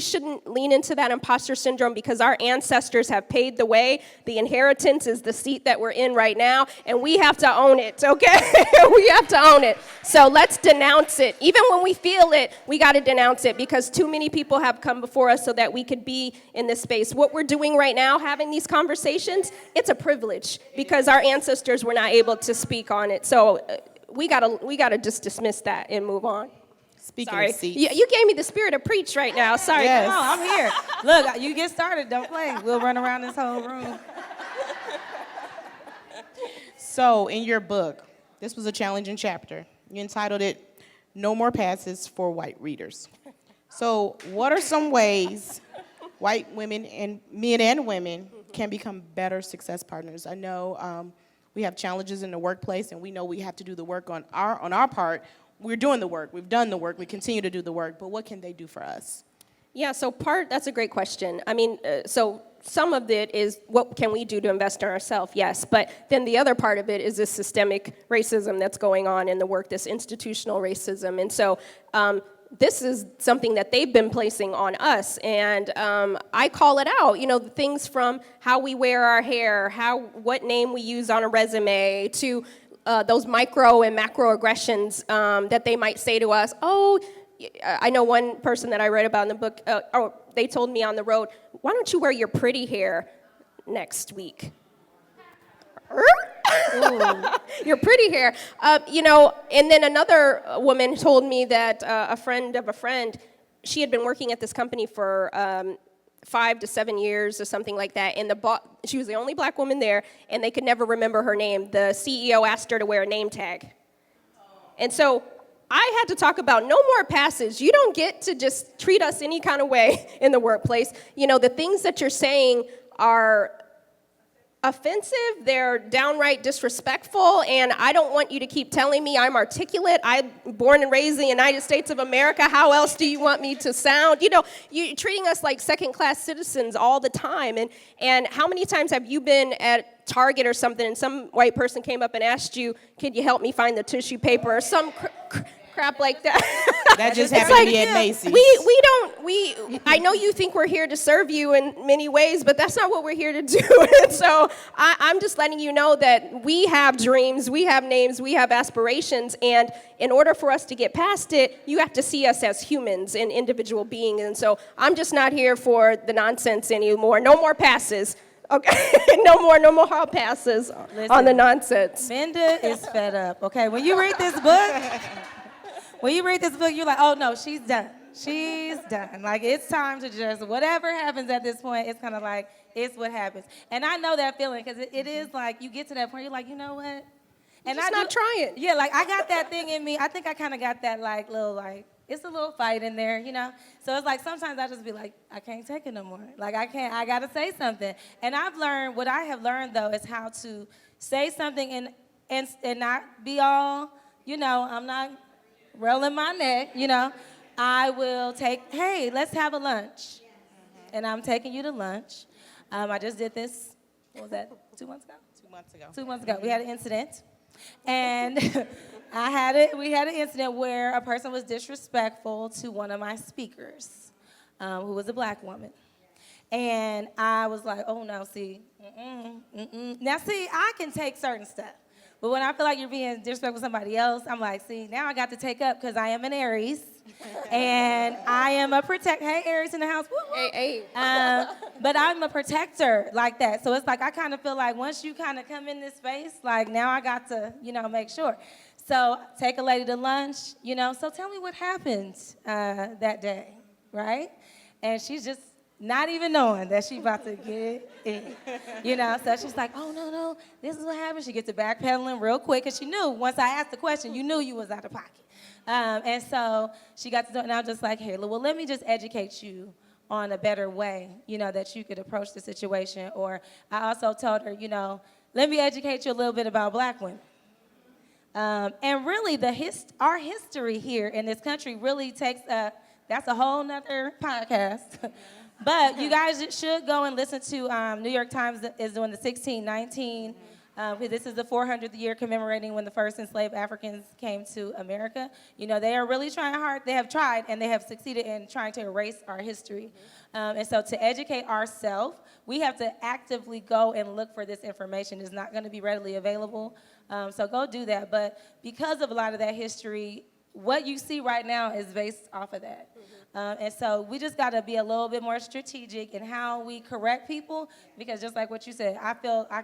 shouldn't lean into that imposter syndrome, because our ancestors have paved the way. The inheritance is the seat that we're in right now, and we have to own it, okay? We have to own it. So let's denounce it. Even when we feel it, we got to denounce it, because too many people have come before us so that we could be in this space. What we're doing right now, having these conversations, it's a privilege, because our ancestors were not able to speak on it. So we gotta just dismiss that and move on.
Speaking
Sorry.
of seats.
You gave me the spirit of preach right now. Sorry.
Yes.
No, I'm here. Look, you get started, don't play. We'll run around this whole room.
So in your book, this was a challenging chapter. You entitled it, No More Passes for White Readers. So what are some ways white women and men and women can become better success partners? I know we have challenges in the workplace, and we know we have to do the work on our part. We're doing the work. We've done the work. We continue to do the work. But what can they do for us?
Yeah, so that's a great question. I mean, so some of it is what can we do to invest in ourselves, yes, but then the other part of it is this systemic racism that's going on in the work, this institutional racism. And so this is something that they've been placing on us, and I call it out, the things from how we wear our hair, what name we use on a resume, to those micro and macro aggressions that they might say to us. Oh, I know one person that I read about in the book, they told me on the road, why don't you wear your pretty hair next week? Your pretty hair. And then another woman told me that a friend of a friend, she had been working at this company for 5 to 7 years or something like that, and she was the only black woman there, and they could never remember her name. The CEO asked her to wear a name tag. And so I had to talk about no more passes. You don't get to just treat us any kind of way in the workplace. The things that you're saying are offensive, they're downright disrespectful, and I don't want you to keep telling me I'm articulate. I'm born and raised in the United States of America. How else do you want me to sound? You're treating us like second-class citizens all the time. And how many times have you been at Target or something, and some white person came up and asked you, "Can you help me find the tissue paper?" or some crap like that.
That just happened to me at Macy's.
I know you think we're here to serve you in many ways, but that's not what we're here to do. And so I'm just letting you know that we have dreams, we have names, we have aspirations, and in order for us to get past it, you have to see us as humans and individual beings. And so I'm just not here for the nonsense anymore. No more passes. Okay, no more hall passes. Listen, on the nonsense.
Minda is fed up. Okay, when you read this book, you're like, oh no, she's done. She's done. Like, it's time to just, whatever happens at this point, it's kind of like, it's what happens. And I know that feeling, because it is like, you get to that point, you're like, you know what? And
just not trying.
Yeah, like, I got that thing in me. I think I kind of got that, like, it's a little fight in there, So it's like, sometimes I just be like, I can't take it no more. Like, I got to say something. And what I have learned, though, is how to say something and not be all, I'm not rolling my neck, I will hey, let's have a lunch. And I'm taking you to lunch. I just did this, what was that, 2 months ago?
2 months ago.
2 months ago. We had an incident. And we had an incident where a person was disrespectful to one of my speakers, who was a black woman. And I was like, oh, no, see, Now, see, I can take certain stuff. But when I feel like you're being disrespectful to somebody else, I'm like, see, now I got to take up, because I am an Aries. And I am a protector. Hey, Aries in the house. Woo, woo.
Hey.
But I'm a protector like that. So it's like, I kind of feel like once you kind of come in this space, like, now I got to, make sure. So take a lady to lunch, So tell me what happened that day, right? And she's just not even knowing that she's about to get in, So she's like, oh, no, this is what happened. She gets to backpedaling real quick, because she knew once I asked the question, you knew you was out of pocket. And so she got to do it, and I was just like, hey, well, let me just educate you on a better way, that you could approach the situation. Or I also told her, let me educate you a little bit about black women. And really, our history here in this country really takes that's a whole nother podcast. But you guys should go and listen to New York Times is doing the 1619. This is the 400th year commemorating when the first enslaved Africans came to America. They are really trying hard. They have tried, and they have succeeded in trying to erase our history. And so to educate ourselves, we have to actively go and look for this information. It's not going to be readily available. So go do that. But because of a lot of that history, what you see right now is based off of that. And so we just got to be a little bit more strategic in how we correct people, because just like what you said, I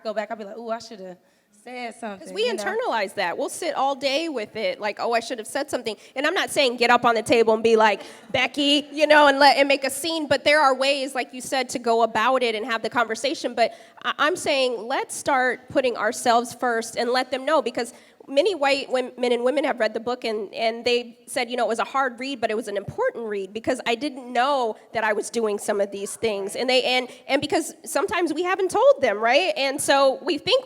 go back, I'll be like, ooh, I should have said something.
Because we internalize that. We'll sit all day with it, like, oh, I should have said something. And I'm not saying get up on the table and be like, Becky, and make a scene, but there are ways, like you said, to go about it and have the conversation. But I'm saying let's start putting ourselves first and let them know, because many white men and women have read the book, and they said, it was a hard read, but it was an important read, because I didn't know that I was doing some of these things. And because sometimes we haven't told them, right? And so we think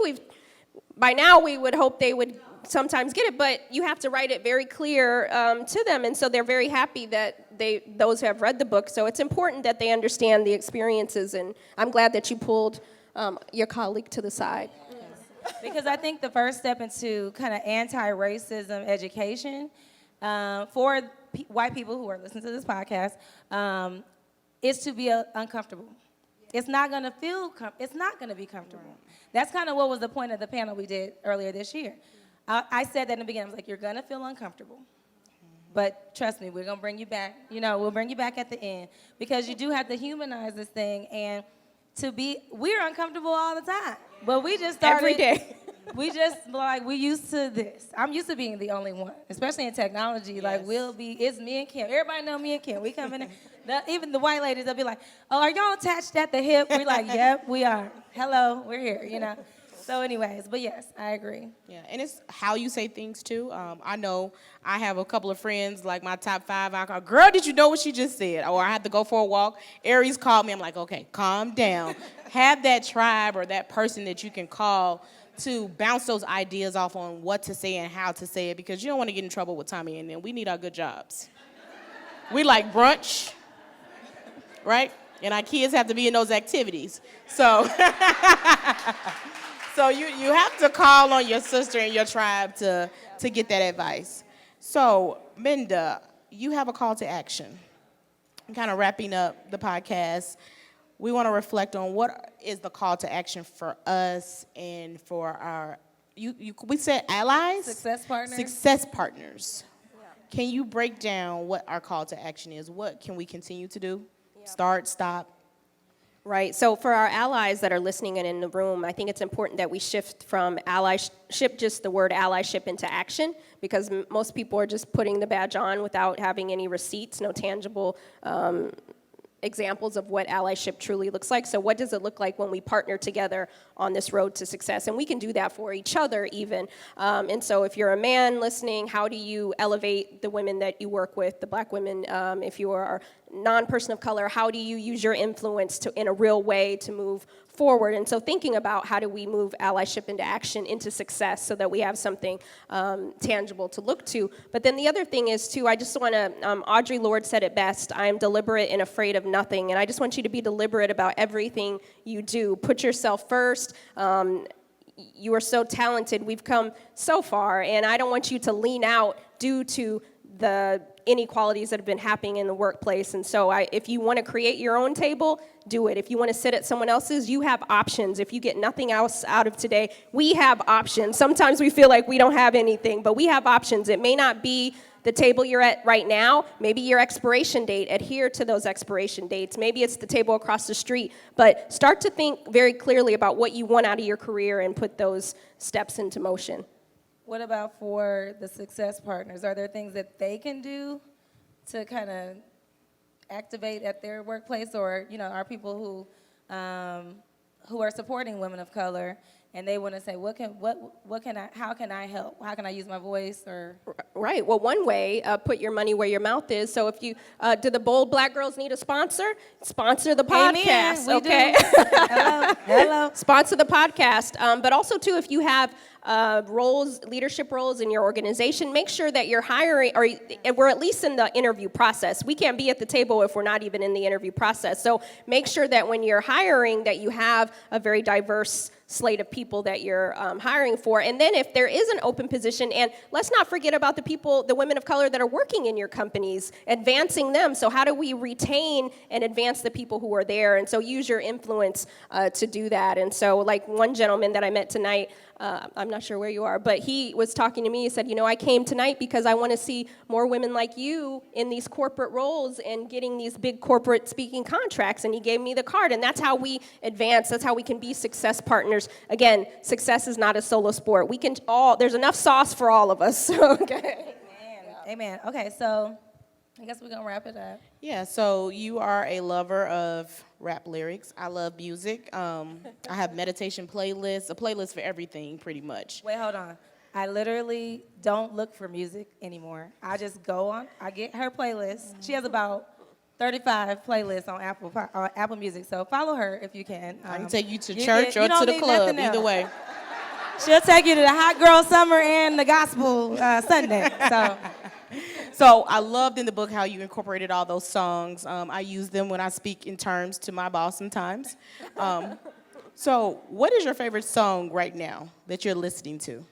by now we would hope they would sometimes get it, but you have to write it very clear to them, and so they're very happy that those who have read the book. So it's important that they understand the experiences, and I'm glad that you pulled your colleague to the side.
Because I think the first step into kind of anti-racism education for white people who are listening to this podcast is to be uncomfortable. It's not going to it's not going to be comfortable. That's kind of what was the point of the panel we did earlier this year. I said that in the beginning. I was like, you're going to feel uncomfortable. But trust me, we're going to bring you back. We'll bring you back at the end. Because you do have to humanize this thing. And we're uncomfortable all the time. But we just started.
Every day.
We used to this. I'm used to being the only one, especially in technology. Yes. Like, it's me and Kim. Everybody know me and Kim. We come in there. Even the white ladies, they'll be like, oh, are y'all attached at the hip? We're like, yep, we are. Hello, we're here, So anyways, but yes, I agree.
Yeah, and it's how you say things, too. I know I have a couple of friends, like my top 5, I call, girl, did you know what she just said? Or I had to go for a walk. Aries called me. I'm like, okay, calm down. Have that tribe or that person that you can call to bounce those ideas off on what to say and how to say it, because you don't want to get in trouble with Tommy and them. We need our good jobs. We like brunch, right? And our kids have to be in those activities. So so you have to call on your sister and your tribe to get that advice. So, Minda, you have a call to action. I'm kind of wrapping up the podcast. We want to reflect on what is the call to action for us and for our, we said allies?
Success partners.
Success partners. Yeah. Can you break down what our call to action is? What can we continue to do? Yeah. Start, stop?
Right. So for our allies that are listening and in the room, I think it's important that we shift from allyship, just the word allyship, into action, because most people are just putting the badge on without having any receipts, no tangible examples of what allyship truly looks like. So what does it look like when we partner together on this road to success? And we can do that for each other even. And so if you're a man listening, how do you elevate the women that you work with, the black women? If you are a non-person of color, how do you use your influence in a real way to move forward? And so thinking about how do we move allyship into action, into success, so that we have something tangible to look to. But then the other thing is, too, I just want to, Audre Lorde said it best, I am deliberate and afraid of nothing. And I just want you to be deliberate about everything you do. Put yourself first. You are so talented. We've come so far. And I don't want you to lean out due to the inequalities that have been happening in the workplace. And so if you want to create your own table, do it. If you want to sit at someone else's, you have options. If you get nothing else out of today, we have options. Sometimes we feel like we don't have anything, but we have options. It may not be the table you're at right now, maybe your expiration date, adhere to those expiration dates. Maybe it's the table across the street, but start to think very clearly about what you want out of your career and put those steps into motion.
What about for the success partners? Are there things that they can do to kind of activate at their workplace, or are people who are supporting women of color and they want to say, how can I help? How can I use my voice? Or
right. Well, one way, put your money where your mouth is. So if you do the Bold Black Girls need a sponsor? Sponsor the podcast.
Amen,
okay.
Hello.
Sponsor the podcast. But also too, if you have leadership roles in your organization, make sure that you're hiring, or we're at least in the interview process. We can't be at the table if we're not even in the interview process. So make sure that when you're hiring, that you have a very diverse slate of people that you're hiring for. And then if there is an open position, and let's not forget about the women of color that are working in your companies, advancing them. So how do we retain and advance the people who are there? And so use your influence to do that. And so like one gentleman that I met tonight, I'm not sure where you are, but he was talking to me. He said, I came tonight because I want to see more women like you in these corporate roles and getting these big corporate speaking contracts. And he gave me the card. And that's how we advance. That's how we can be success partners. Again, success is not a solo sport. There's enough sauce for all of us. Okay.
Amen. Okay, so I guess we're going to wrap it up.
Yeah, so you are a lover of rap lyrics. I love music. I have meditation playlists, a playlist for everything, pretty much.
Wait, hold on. I literally don't look for music anymore. I just go on. I get her playlist. She has about 35 playlists on Apple Music, so follow her if you can.
I can take you to church or to the club, either way.
She'll take you to the hot girl summer and the gospel Sunday.
So I loved in the book how you incorporated all those songs. I use them when I speak in terms to my boss sometimes. So what is your favorite song right now that you're listening to?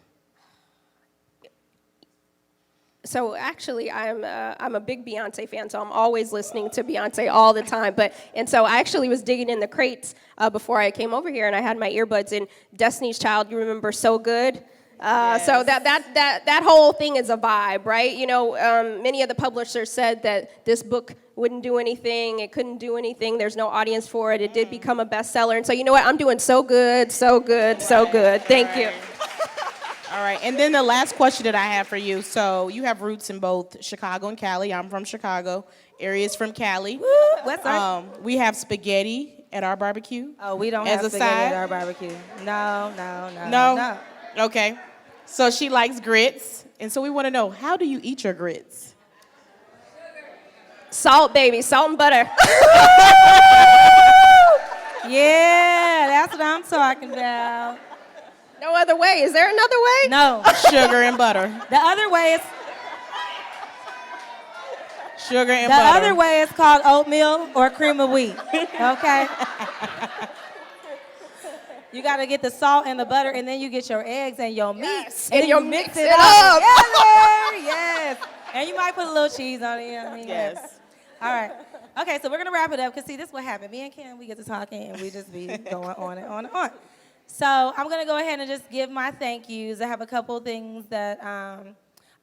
So actually, I'm a big Beyonce fan, so I'm always listening to Beyonce all the time. And so I actually was digging in the crates before I came over here, and I had my earbuds in Destiny's Child. You remember "So Good"?
Yes.
So that whole thing is a vibe, right? You know, many of the publishers said that this book wouldn't do anything. It couldn't do anything. There's no audience for it. It did become a bestseller, and so you know what? I'm doing so good, so good, so good. Thank you.
All right, and then the last question that I have for you. So you have roots in both Chicago and Cali. I'm from Chicago. Aria's from Cali.
What's that?
We have spaghetti at our barbecue.
Oh, we don't
as
have
a
spaghetti
side?
at our barbecue. No.
No? Okay. So she likes grits, and so we want to know, how do you eat your grits?
Salt, baby, salt and butter.
Yeah, that's what I'm talking about.
No other way. Is there another way?
No.
Sugar and butter.
The other way is
Sugar and
the
butter.
other way is called oatmeal or cream of wheat. Okay? You got to get the salt and the butter, and then you get your eggs and your meat.
Yes.
And
And
you
you
mix
mix
it
it
up
up.
together. Yes. And you might put a little cheese on it. You know what I mean?
Yes.
All right. Okay, so we're going to wrap it up, because, see, this is what happened. Me and Kim, we get to talking, and we just be going on and on and on. So I'm going to go ahead and just give my thank yous. I have a couple things that I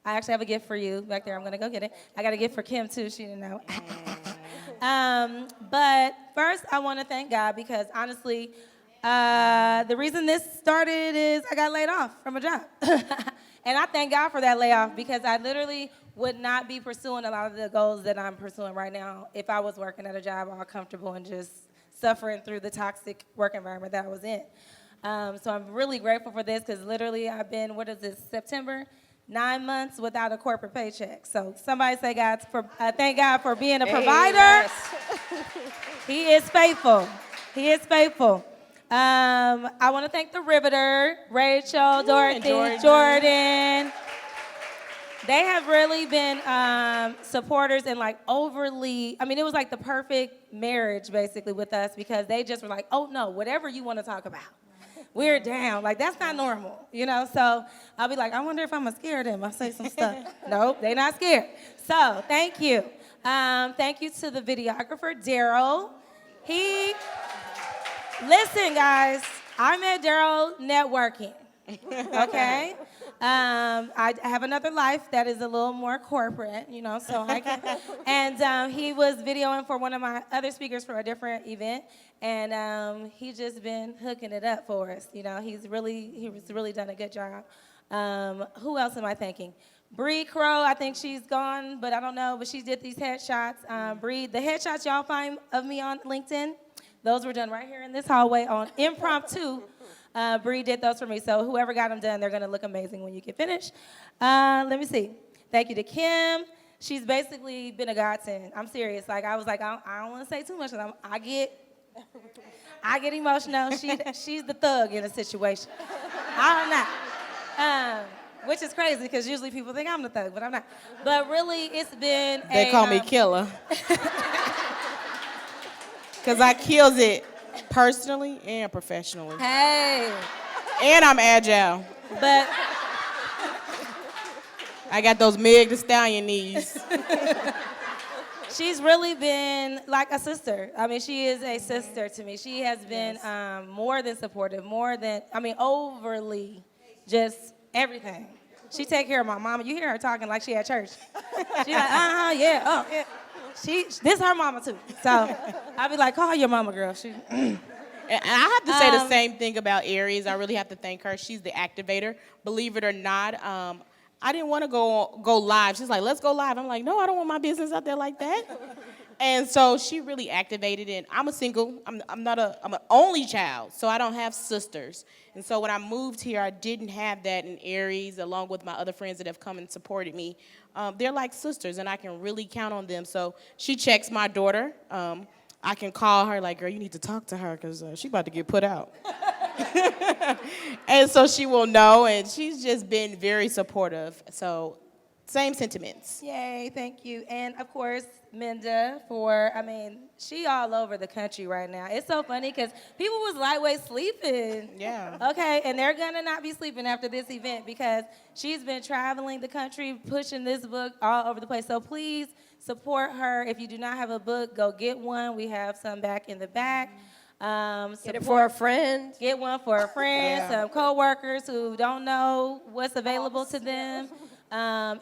actually have a gift for you back there. I'm going to go get it. I got a gift for Kim, too. She didn't know. But first, I want to thank God, because, honestly, the reason this started is I got laid off from a job. And I thank God for that layoff, because I literally would not be pursuing a lot of the goals that I'm pursuing right now if I was working at a job all comfortable and just suffering through the toxic work environment that I was in. So I'm really grateful for this, because literally I've been, September? 9 months without a corporate paycheck. So somebody say thank God for being a provider.
Yes.
He is faithful. He is faithful. I want to thank the Riveter, Rachel, Dorothy, Jordan. They have really been supporters and overly, it was like the perfect marriage basically with us, because they just were like, oh no, whatever you want to talk about, we're down. That's not normal, So I'll be like, I wonder if I'm gonna scare them. I'll say some stuff. Nope, they're not scared. So thank you. Thank you to the videographer, Daryl. Listen, guys, I met Daryl networking, okay? I have another life that is a little more corporate, so I can. And he was videoing for one of my other speakers for a different event, and he's just been hooking it up for us. He's really done a good job. Who else am I thanking? Bree Crow, I think she's gone, but I don't know. But she did these headshots. Bree, the headshots y'all find of me on LinkedIn, those were done right here in this hallway on impromptu. Bree did those for me, so whoever got them done, they're going to look amazing when you get finished. Let me see. Thank you to Kim. She's basically been a godsend. I'm serious. I was like, I don't want to say too much, because I get emotional. She's the thug in a situation. I'm not. Which is crazy, because usually people think I'm the thug, but I'm not. But really, it's been
They call me killer. Because I kills it personally and professionally.
Hey.
And I'm agile.
But
I got those Meg Thee Stallion knees.
she's really been like a sister. She is a sister to me. She has been more than supportive, overly just everything. She take care of my mama. You hear her talking like she at church. She's like, yeah, oh, yeah. This her mama too. So I'll be like, call your mama, girl.
And I have to say the same thing about Aries. I really have to thank her. She's the activator. Believe it or not, I didn't want to go live. She's like, let's go live. I'm like, no, I don't want my business out there like that. And so she really activated it. I'm a single. I'm an only child, so I don't have sisters. And so when I moved here, I didn't have that in Aries, along with my other friends that have come and supported me. They're like sisters, and I can really count on them. So she checks my daughter. I can call her like, girl, you need to talk to her, because she about to get put out. And so she will know, and she's just been very supportive. So same sentiments.
Yay, thank you. And of course, Minda she all over the country right now. It's so funny because people was lightweight sleeping.
Yeah.
Okay, and they're gonna not be sleeping after this event because she's been traveling the country, pushing this book all over the place. So please support her. If you do not have a book, go get one. We have some back in the back.
Get it for a friend.
Get one for a friend, some coworkers who don't know what's available to them.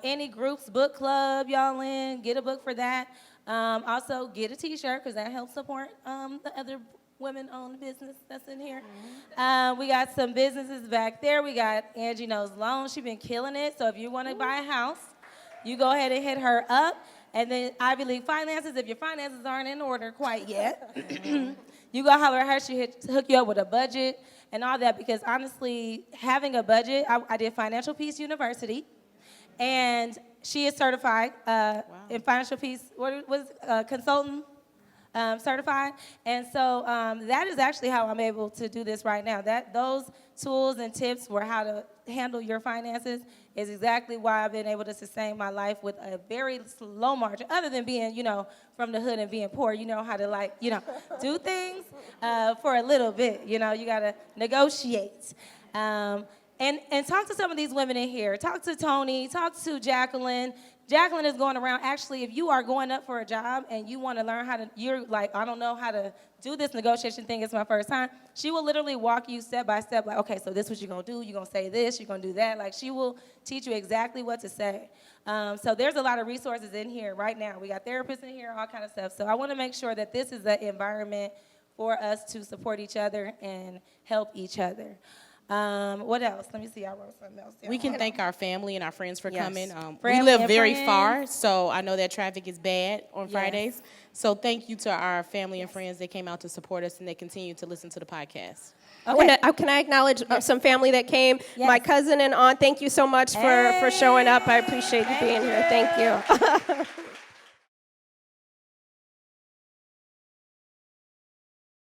Any groups, book club y'all in, get a book for that. Also, get a T-shirt because that helps support the other women-owned business that's in here. We got some businesses back there. We got Angie Knows Loan. She's been killing it. So if you want to buy a house, you go ahead and hit her up. And then Ivy League Finances, if your finances aren't in order quite yet, you go holler at her. She'll hook you up with a budget and all that because honestly, having a budget, I did Financial Peace University. And she is certified in Financial Peace, consultant certified. And so that is actually how I'm able to do this right now. Those tools and tips for how to handle your finances is exactly why I've been able to sustain my life with a very low margin, other than being, from the hood and being poor. You know how to, do things for a little bit. You got to negotiate. And talk to some of these women in here. Talk to Tony. Talk to Jacqueline. Jacqueline is going around. Actually, if you are going up for a job and you want to learn you're like, I don't know how to do this negotiation thing. It's my first time. She will literally walk you step by step. Like, okay, so this is what you're going to do. You're going to say this. You're going to do that. Like, she will teach you exactly what to say. So there's a lot of resources in here right now. We got therapists in here, all kind of stuff. So I want to make sure that this is an environment for us to support each other and help each other. What else? Let me see. I wrote something else down.
We can thank our family and our friends for
Yes.
coming. We
Family
live
and
very
friends.
far, so I know that traffic is bad on
Yes.
Fridays. So thank you to our family and friends that came out to support us and that continue to listen to the podcast.
Okay.
Can I acknowledge some family that came?
Yes.
My cousin and aunt, thank you so much for showing up. I appreciate you being here. Thank you.